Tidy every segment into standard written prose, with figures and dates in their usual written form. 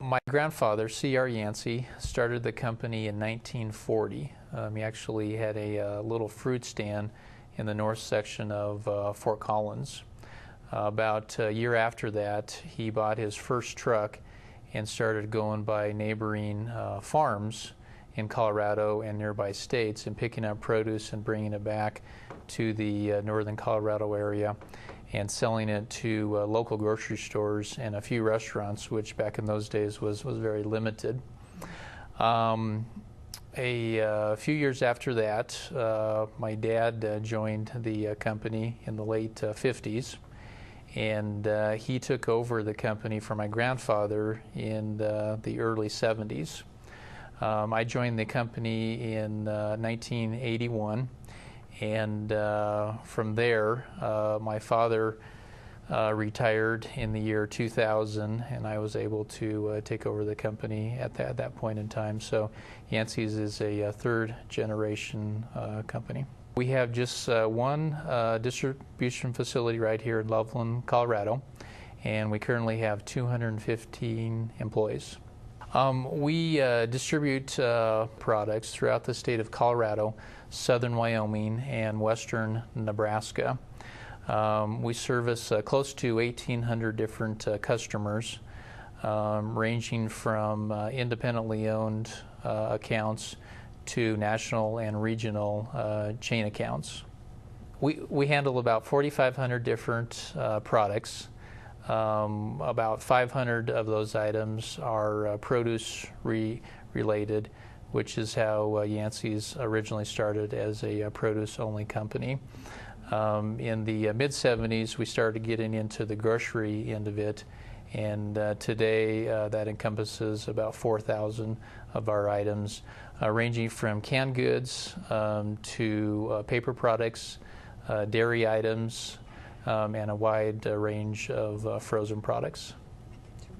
My grandfather, C.R. Yancey, started the company in 1940. He actually had a little fruit stand in the north section of Fort Collins. About a year after that, he bought his first truck and started going by neighboring farms in Colorado and nearby states and picking up produce and bringing it back to the northern Colorado area and selling it to local grocery stores and a few restaurants, which back in those days was very limited. A few years after that, my dad joined the company in the late 50s, and he took over the company from my grandfather in the early 70s. I joined the company in 1981, and from there my father retired in the year 2000, and I was able to take over the company at that point in time. So Yanceys is a third generation company. We have just one distribution facility right here in Loveland, Colorado, and we currently have 215 employees. We distribute products throughout the state of Colorado, southern Wyoming, and western Nebraska. We service close to 1,800 different customers, ranging from independently owned accounts to national and regional chain accounts. We handle about 4,500 different products. About 500 of those items are produce related, which is how Yanceys originally started as a produce-only company. In the mid-70s, we started getting into the grocery end of it, and today that encompasses about 4,000 of our items, ranging from canned goods to paper products, dairy items, and a wide range of frozen products.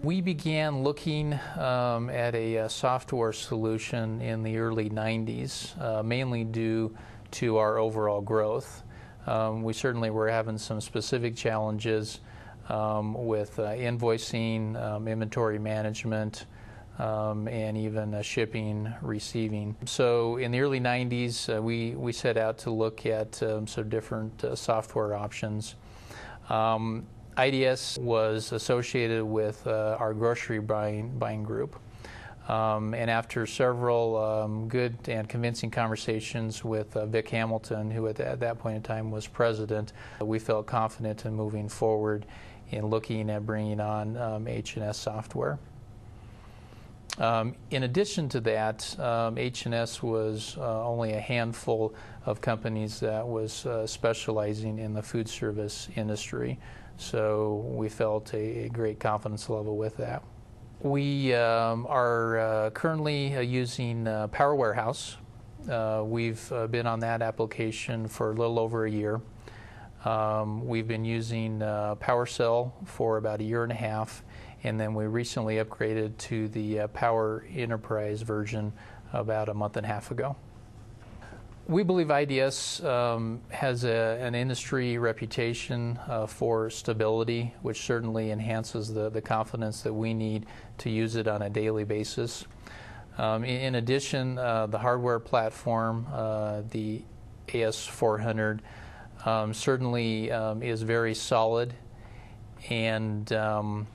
We began looking at a software solution in the early 90s, mainly due to our overall growth. We certainly were having some specific challenges with invoicing, inventory management, and even shipping, receiving. So in the early 90s, we set out to look at some different software options. IDS was associated with our grocery buying group. And after several good and convincing conversations with Vic Hamilton, who at that point in time was president, we felt confident in moving forward in looking at bringing on H&S software. In addition to that, H&S was only a handful of companies that was specializing in the food service industry, so we felt a great confidence level with that. We are currently using Power Warehouse. We've been on that application for a little over a year. We've been using PowerCell for about a year and a half, and then we recently upgraded to the Power Enterprise version about a month and a half ago. We believe IDS has an industry reputation for stability, which certainly enhances the confidence that we need to use it on a daily basis. In addition, the hardware platform, the AS400, certainly is very solid and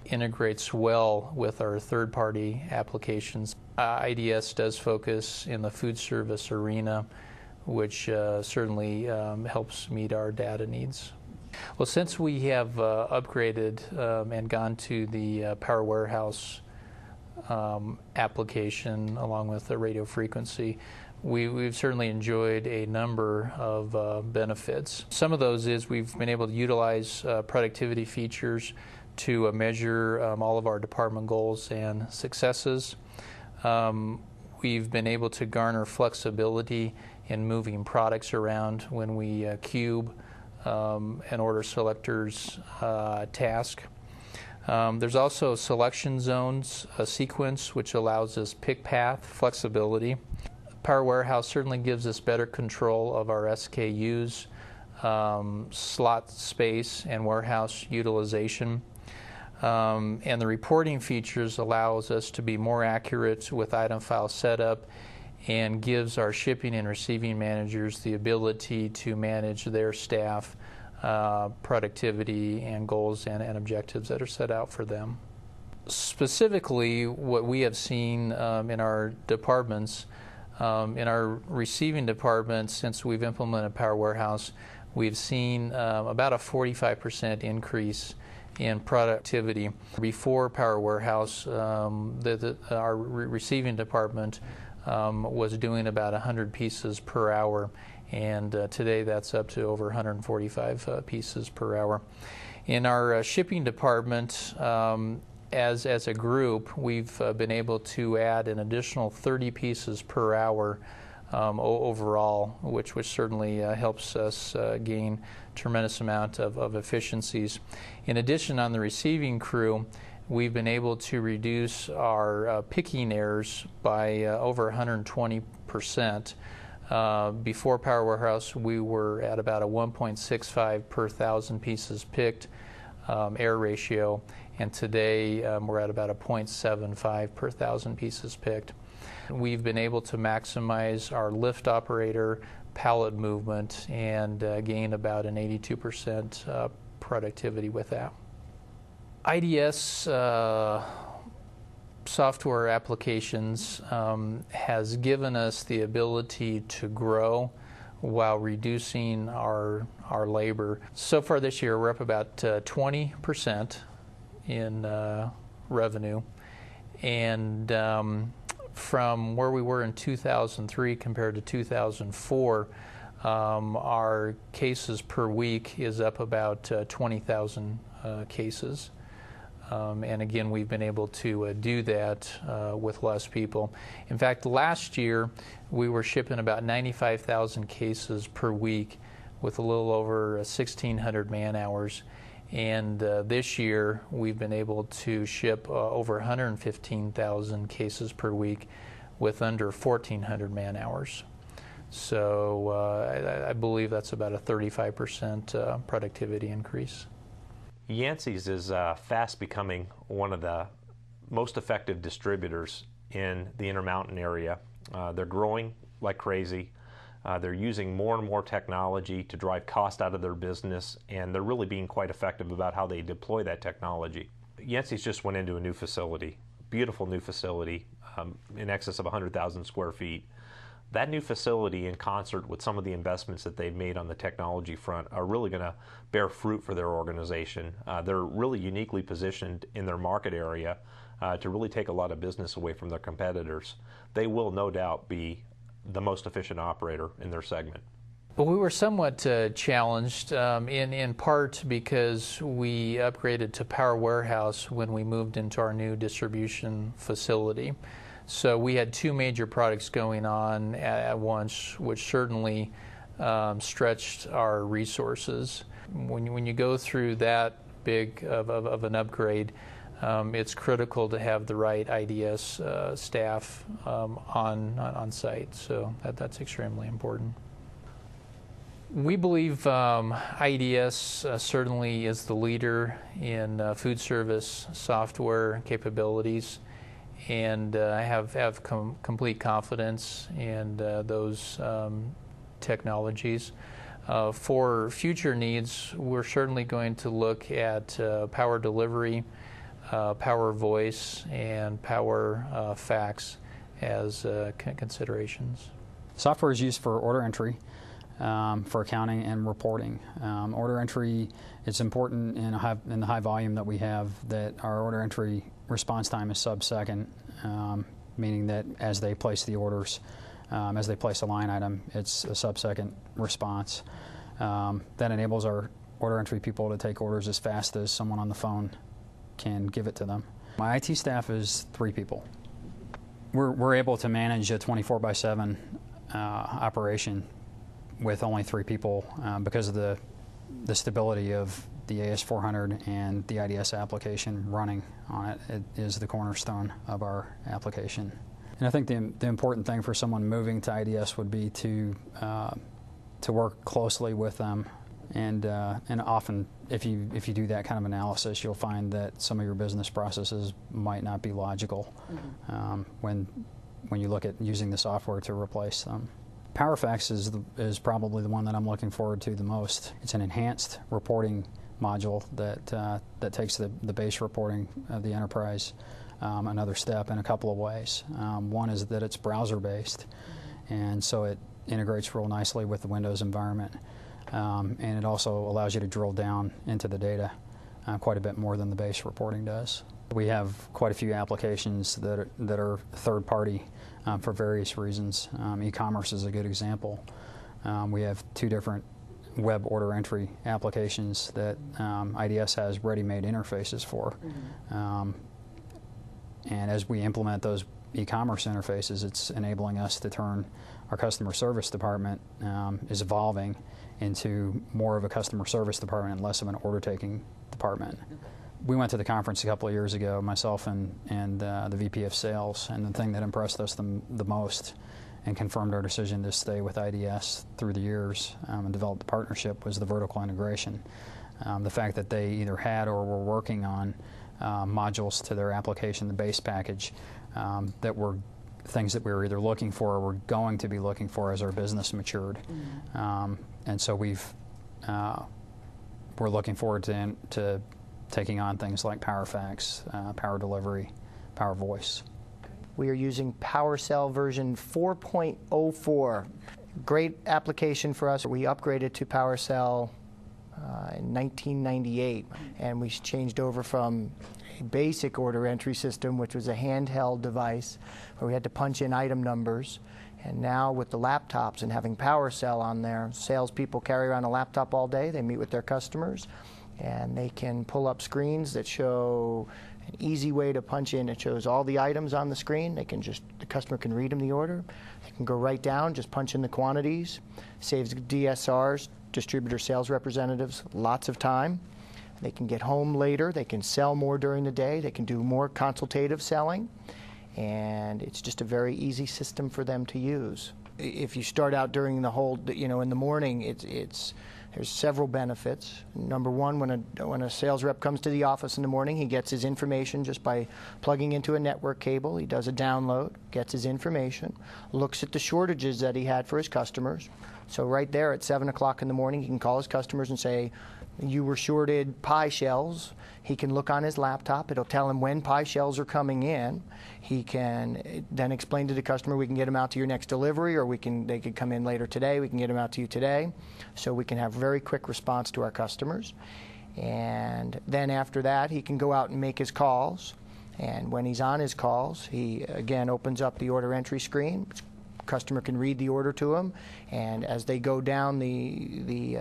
integrates well with our third-party applications. IDS does focus in the food service arena, which certainly helps meet our data needs. Well, since we have upgraded and gone to the Power Warehouse application along with the radio frequency, we've certainly enjoyed a number of benefits. Some of those is we've been able to utilize productivity features to measure all of our department goals and successes. We've been able to garner flexibility in moving products around when we cube an order selector's task. There's also selection zones, a sequence which allows us pick path flexibility. Power Warehouse certainly gives us better control of our SKUs, slot space, and warehouse utilization. And the reporting features allows us to be more accurate with item file setup and gives our shipping and receiving managers the ability to manage their staff productivity and goals and objectives that are set out for them. Specifically, what we have seen in our departments, in our receiving department, since we've implemented Power Warehouse, we've seen about a 45% increase in productivity. Before Power Warehouse, our receiving department was doing about 100 pieces per hour, and today that's up to over 145 pieces per hour. In our shipping department, as a group, we've been able to add an additional 30 pieces per hour overall, which certainly helps us gain a tremendous amount of efficiencies. In addition, on the receiving crew, we've been able to reduce our picking errors by over 120%. Before Power Warehouse, we were at about a 1.65 per thousand pieces picked error ratio, and today we're at about a 0.75 per thousand pieces picked. We've been able to maximize our lift operator pallet movement and gain about an 82% productivity with that. IDS software applications has given us the ability to grow while reducing our labor. So far this year, we're up about 20% in revenue, and from where we were in 2003 compared to 2004, our cases per week is up about 20,000 cases. And again, we've been able to do that with less people. In fact, last year we were shipping about 95,000 cases per week with a little over 1,600 man hours. And this year we've been able to ship over 115,000 cases per week with under 1,400 man hours. So I believe that's about a 35% productivity increase. Yanceys is fast becoming one of the most effective distributors in the Intermountain area. They're growing like crazy. They're using more and more technology to drive cost out of their business, and they're really being quite effective about how they deploy that technology. Yanceys just went into a new facility, beautiful new facility, in excess of 100,000 square feet. That new facility, in concert with some of the investments that they've made on the technology front, are really going to bear fruit for their organization. They're really uniquely positioned in their market area to really take a lot of business away from their competitors. They will no doubt be the most efficient operator in their segment. Well, we were somewhat challenged in part because we upgraded to Power Warehouse when we moved into our new distribution facility. So we had two major products going on at once, which certainly stretched our resources. When you go through that big of an upgrade, it's critical to have the right IDS staff on site. So that's extremely important. We believe IDS certainly is the leader in food service software capabilities. And I have complete confidence in those technologies. For future needs, we're certainly going to look at power delivery, power voice, and power fax as considerations. Software is used for order entry, for accounting and reporting. Order entry, it's important in the high volume that we have that our order entry response time is sub-second, meaning that as they place the orders, as they place a line item, it's a sub-second response. That enables our order entry people to take orders as fast as someone on the phone can give it to them. My IT staff is 3 people. We're able to manage a 24/7 operation with only 3 people because of the stability of the AS400 and the IDS application running on it. It is the cornerstone of our application. And I think the important thing for someone moving to IDS would be to work closely with them And often, if you do that kind of analysis, you'll find that some of your business processes might not be logical when you look at using the software to replace them. PowerFacts is probably the one that I'm looking forward to the most. It's an enhanced reporting module that takes the base reporting of the enterprise another step in a couple of ways. One is that it's browser-based, and so it integrates real nicely with the Windows environment. And it also allows you to drill down into the data quite a bit more than the base reporting does. We have quite a few applications that are third-party for various reasons. E-commerce is a good example. We have 2 different web order entry applications that IDS has ready-made interfaces for. And as we implement those e-commerce interfaces, it's enabling us to turn our customer service department is evolving into more of a customer service department and less of an order-taking department. We went to the conference a couple of years ago, myself and the VP of Sales, and the thing that impressed us the most and confirmed our decision to stay with IDS through the years and develop the partnership was the vertical integration. The fact that they either had or were working on modules to their application, the base package, that were things that we were either looking for or were going to be looking for as our business matured. And so we're looking forward to taking on things like PowerFacts, Power Delivery, Power Voice. We are using PowerCell version 4.04. Great application for us. We upgraded to PowerCell in 1998, and we changed over from a basic order entry system, which was a handheld device where we had to punch in item numbers. And now with the laptops and having PowerCell on there, salespeople carry around a laptop all day. They meet with their customers, and they can pull up screens that show an easy way to punch in. It shows all the items on the screen. The customer can read them the order. They can go right down, just punch in the quantities. Saves DSRs, distributor sales representatives, lots of time. They can get home later. They can sell more during the day. They can do more consultative selling. And it's just a very easy system for them to use. If you start out during the whole, in the morning, there's several benefits. Number one, when a sales rep comes to the office in the morning, he gets his information just by plugging into a network cable. He does a download, gets his information, looks at the shortages that he had for his customers. So right there at 7 o'clock in the morning, he can call his customers and say, you were shorted pie shells. He can look on his laptop. It'll tell him when pie shells are coming in. He can then explain to the customer, we can get them out to your next delivery, or they could come in later today. We can get them out to you today. So we can have very quick response to our customers. And then after that, he can go out and make his calls. And when he's on his calls, he again opens up the order entry screen. Customer can read the order to him, and as they go down the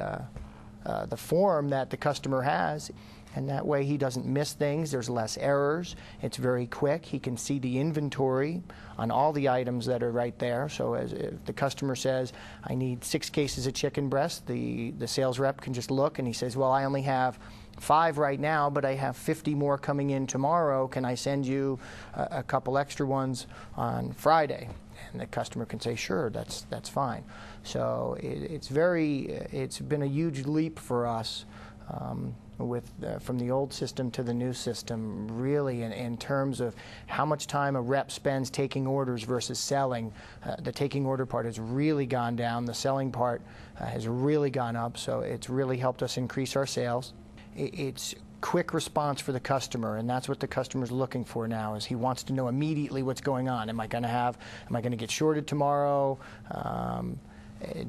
form that the customer has, and that way he doesn't miss things. There's less errors. It's very quick. He can see the inventory on all the items that are right there. So if the customer says, I need 6 cases of chicken breast, the sales rep can just look and he says, well, I only have 5 right now, but I have 50 more coming in tomorrow. Can I send you a couple extra ones on Friday? And the customer can say, sure, that's fine. So it's been a huge leap for us from the old system to the new system, really, in terms of how much time a rep spends taking orders versus selling. The taking order part has really gone down. The selling part has really gone up, so it's really helped us increase our sales. It's quick response for the customer, and that's what the customer's looking for now. Is he wants to know immediately what's going on. Am I going to get shorted tomorrow?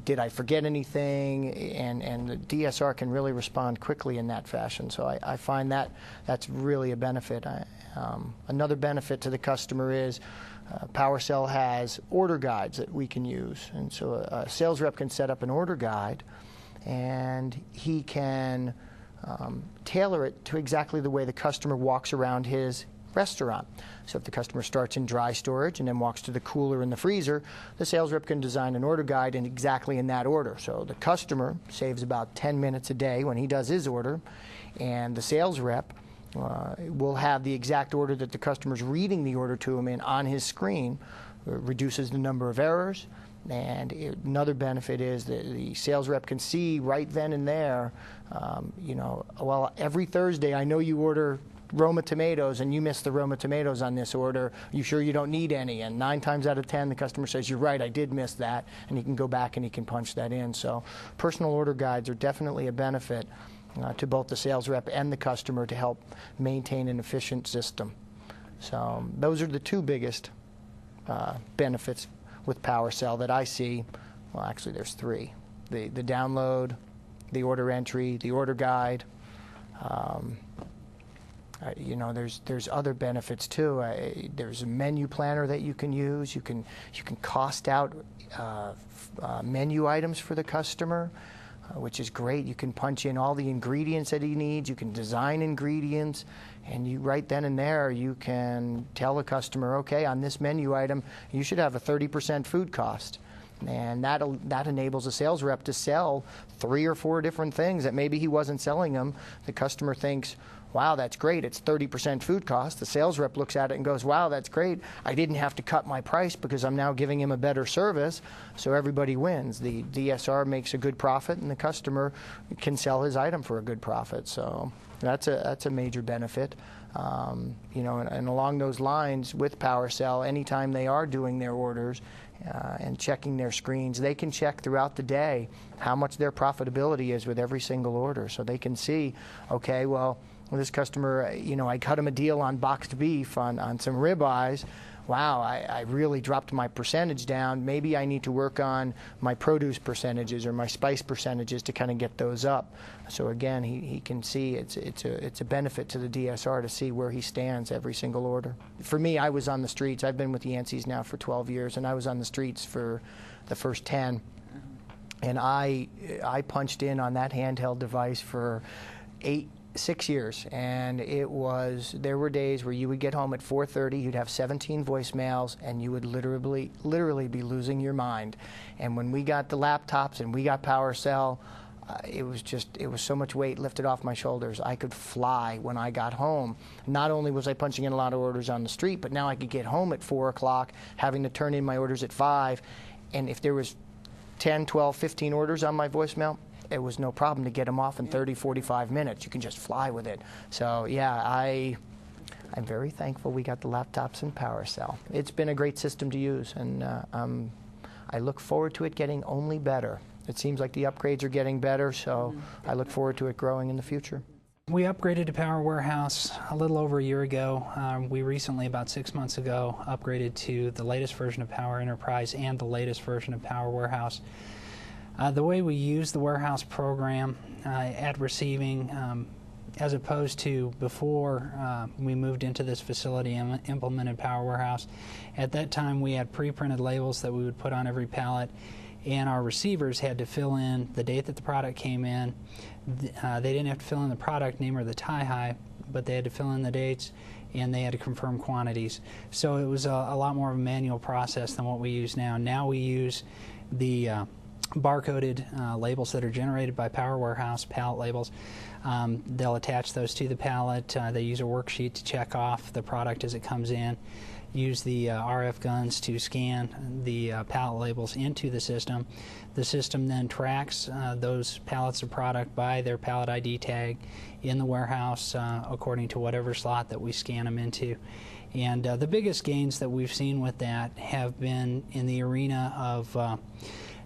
Did I forget anything? And the DSR can really respond quickly in that fashion. So I find that's really a benefit. Another benefit to the customer is PowerCell has order guides that we can use. And so a sales rep can set up an order guide, and he can tailor it to exactly the way the customer walks around his restaurant. So if the customer starts in dry storage and then walks to the cooler and the freezer, the sales rep can design an order guide exactly in that order. So the customer saves about 10 minutes a day when he does his order, and the sales rep will have the exact order that the customer's reading the order to him in on his screen. It reduces the number of errors, And another benefit is that the sales rep can see right then and there, well, every Thursday I know you order Roma tomatoes and you missed the Roma tomatoes on this order. You sure you don't need any? And 9 times out of 10, the customer says, you're right, I did miss that. And he can go back and he can punch that in. So personal order guides are definitely a benefit to both the sales rep and the customer to help maintain an efficient system. So those are the 2 biggest benefits with PowerCell that I see. Well, actually, there's 3. The download, the order entry, the order guide. There's other benefits too. There's a menu planner that you can use. You can cost out menu items for the customer, which is great. You can punch in all the ingredients that he needs. You can design ingredients, and you right then and there you can tell the customer, okay, on this menu item you should have a 30% food cost. And that enables a sales rep to sell 3 or 4 different things that maybe he wasn't selling them. The customer thinks, wow, that's great, it's 30% food cost. The sales rep looks at it and goes, wow, that's great. I didn't have to cut my price because I'm now giving him a better service, so everybody wins. The DSR makes a good profit, and the customer can sell his item for a good profit. So that's a major benefit. And along those lines, with PowerCell, anytime they are doing their orders and checking their screens, they can check throughout the day how much their profitability is with every single order. So they can see, okay, well, this customer, I cut him a deal on boxed beef on some ribeyes. Wow, I really dropped my percentage down. Maybe I need to work on my produce percentages or my spice percentages to kind of get those up. So again, he can see it's a benefit to the DSR to see where he stands every single order. For me, I was on the streets. I've been with the Yanceys now for 12 years, and I was on the streets for the first 10. And I punched in on that handheld device for 6 years, and there were days where you would get home at 4:30, you'd have 17 voicemails, and you would literally be losing your mind. And when we got the laptops and we got PowerCell, it was so much weight lifted off my shoulders. I could fly when I got home. Not only was I punching in a lot of orders on the street, but now I could get home at 4 o'clock, having to turn in my orders at 5, and if there was 10, 12, 15 orders on my voicemail, it was no problem to get them off in 30, 45 minutes. You can just fly with it. So yeah, I'm very thankful we got the laptops and PowerCell. It's been a great system to use, and I look forward to it getting only better. It seems like the upgrades are getting better, so I look forward to it growing in the future. We upgraded to Power Warehouse a little over a year ago. We recently, about 6 months ago, upgraded to the latest version of Power Enterprise and the latest version of Power Warehouse. The way we use the warehouse program at receiving, as opposed to before we moved into this facility and implemented Power Warehouse, at that time we had pre-printed labels that we would put on every pallet, and our receivers had to fill in the date that the product came in. They didn't have to fill in the product name or the tie-high, but they had to fill in the dates, and they had to confirm quantities. So it was a lot more of a manual process than what we use now. Now we use the barcoded labels that are generated by Power Warehouse, pallet labels. They'll attach those to the pallet. They use a worksheet to check off the product as it comes in, use the RF guns to scan the pallet labels into the system. The system then tracks those pallets of product by their pallet ID tag in the warehouse according to whatever slot that we scan them into. And the biggest gains that we've seen with that have been in the arena of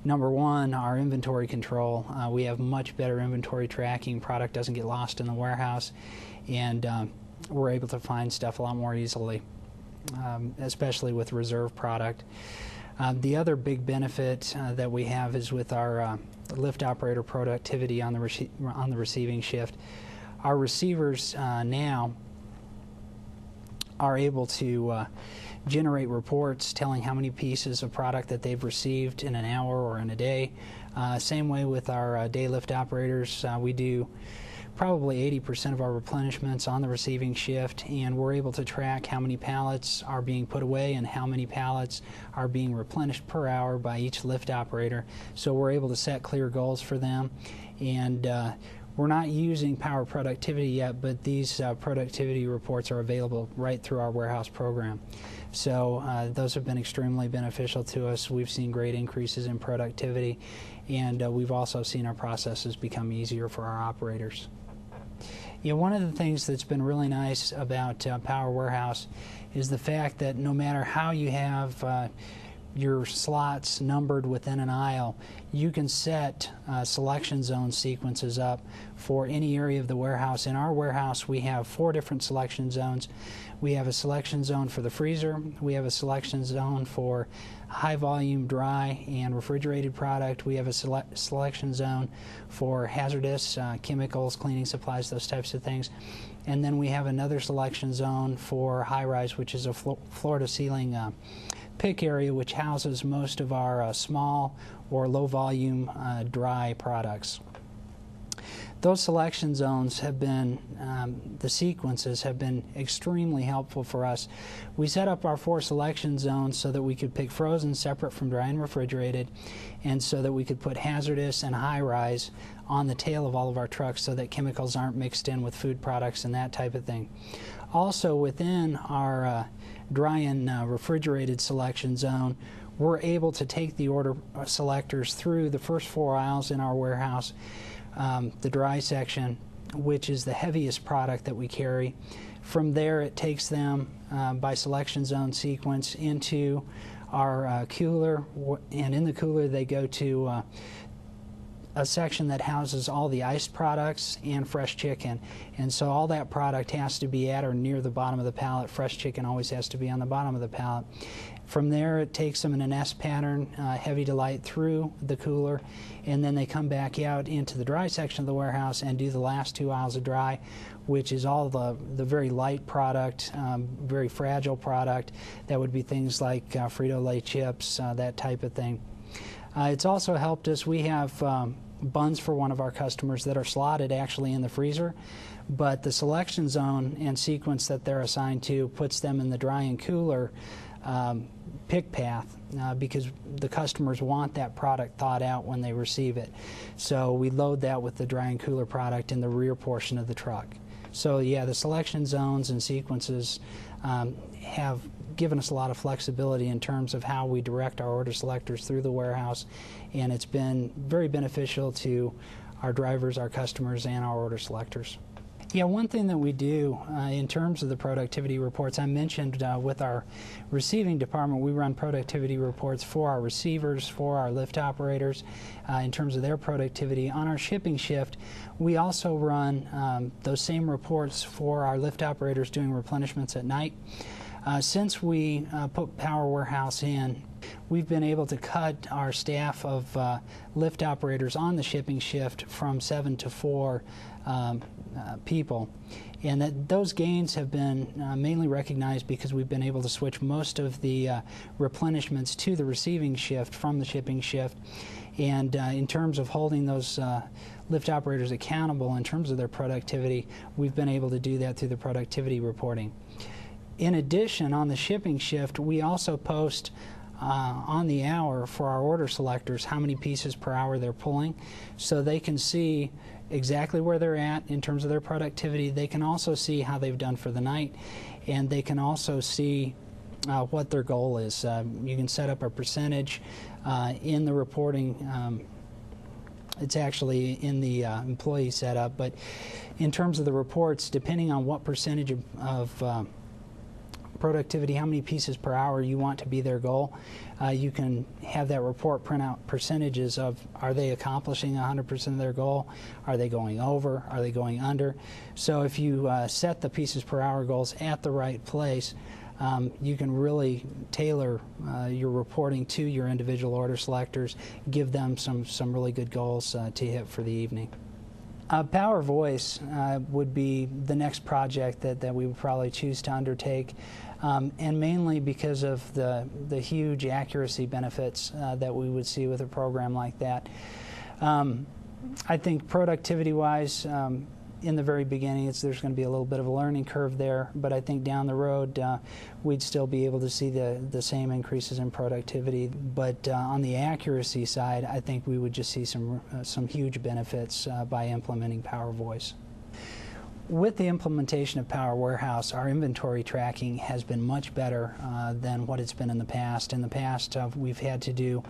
number one, our inventory control. We have much better inventory tracking. Product doesn't get lost in the warehouse, and we're able to find stuff a lot more easily, especially with reserve product. The other big benefit that we have is with our lift operator productivity on the receiving shift. Our receivers now are able to generate reports telling how many pieces of product that they've received in an hour or in a day. Same way with our day lift operators. We do probably 80% of our replenishments on the receiving shift, and we're able to track how many pallets are being put away and how many pallets are being replenished per hour by each lift operator. So we're able to set clear goals for them, and We're not using Power Productivity yet, but these productivity reports are available right through our warehouse program. So those have been extremely beneficial to us. We've seen great increases in productivity, and we've also seen our processes become easier for our operators. You know, one of the things that's been really nice about Power Warehouse is the fact that no matter how you have your slots numbered within an aisle, you can set selection zone sequences up for any area of the warehouse. In our warehouse, we have 4 different selection zones. We have a selection zone for the freezer. We have a selection zone for high volume dry and refrigerated product. We have a selection zone for hazardous chemicals, cleaning supplies, those types of things. And then we have another selection zone for high rise, which is a floor to ceiling pick area, which houses most of our small or low volume dry products. Those selection zones have been, the sequences have been extremely helpful for us. We set up our 4 selection zones so that we could pick frozen separate from dry and refrigerated, and so that we could put hazardous and high-rise on the tail of all of our trucks so that chemicals aren't mixed in with food products and that type of thing. Also within our dry and refrigerated selection zone, we're able to take the order selectors through the first 4 aisles in our warehouse. The dry section, which is the heaviest product that we carry. From there, it takes them by selection zone sequence into our cooler, and in the cooler they go to a section that houses all the iced products and fresh chicken. And so all that product has to be at or near the bottom of the pallet. Fresh chicken always has to be on the bottom of the pallet. From there, it takes them in an S pattern, heavy to light, through the cooler, and then they come back out into the dry section of the warehouse and do the last 2 aisles of dry, which is all the very light product, very fragile product. That would be things like Frito-Lay chips, that type of thing. It's also helped us. We have buns for one of our customers that are slotted actually in the freezer, but the selection zone and sequence that they're assigned to puts them in the dry and cooler pick path because the customers want that product thawed out when they receive it. So we load that with the dry and cooler product in the rear portion of the truck. So yeah, the selection zones and sequences have given us a lot of flexibility in terms of how we direct our order selectors through the warehouse, and it's been very beneficial to our drivers, our customers, and our order selectors. Yeah, one thing that we do in terms of the productivity reports, I mentioned with our receiving department, we run productivity reports for our receivers, for our lift operators, in terms of their productivity. On our shipping shift, we also run those same reports for our lift operators doing replenishments at night. Since we put Power Warehouse in, we've been able to cut our staff of lift operators on the shipping shift from 7 to 4 people, and that those gains have been mainly recognized because we've been able to switch most of the replenishments to the receiving shift from the shipping shift. And in terms of holding those lift operators accountable in terms of their productivity, we've been able to do that through the productivity reporting. In addition, on the shipping shift, we also post on the hour for our order selectors how many pieces per hour they're pulling, so they can see exactly where they're at in terms of their productivity. They can also see how they've done for the night, and they can also see what their goal is. You can set up a percentage in the reporting. It's actually in the employee setup, but in terms of the reports, depending on what percentage of productivity, how many pieces per hour you want to be their goal, you can have that report print out percentages of, are they accomplishing 100% of their goal, are they going over, are they going under. So if you set the pieces per hour goals at the right place, you can really tailor your reporting to your individual order selectors, give them some really good goals to hit for the evening. Power Voice would be the next project that we would probably choose to undertake, and mainly because of the huge accuracy benefits that we would see with a program like that. I think productivity-wise, in the very beginning, there's going to be a little bit of a learning curve there, but I think down the road we'd still be able to see the same increases in productivity. But on the accuracy side, I think we would just see some huge benefits by implementing Power Voice. With the implementation of Power Warehouse, our inventory tracking has been much better than what it's been in the past. In the past, we've had to do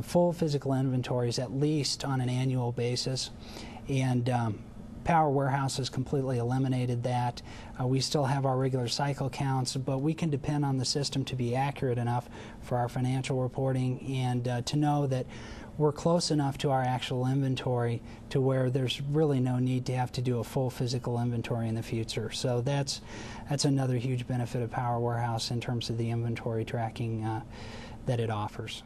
full physical inventories at least on an annual basis, and Power Warehouse has completely eliminated that. We still have our regular cycle counts, but we can depend on the system to be accurate enough for our financial reporting and to know that we're close enough to our actual inventory to where there's really no need to have to do a full physical inventory in the future. So that's another huge benefit of Power Warehouse in terms of the inventory tracking that it offers.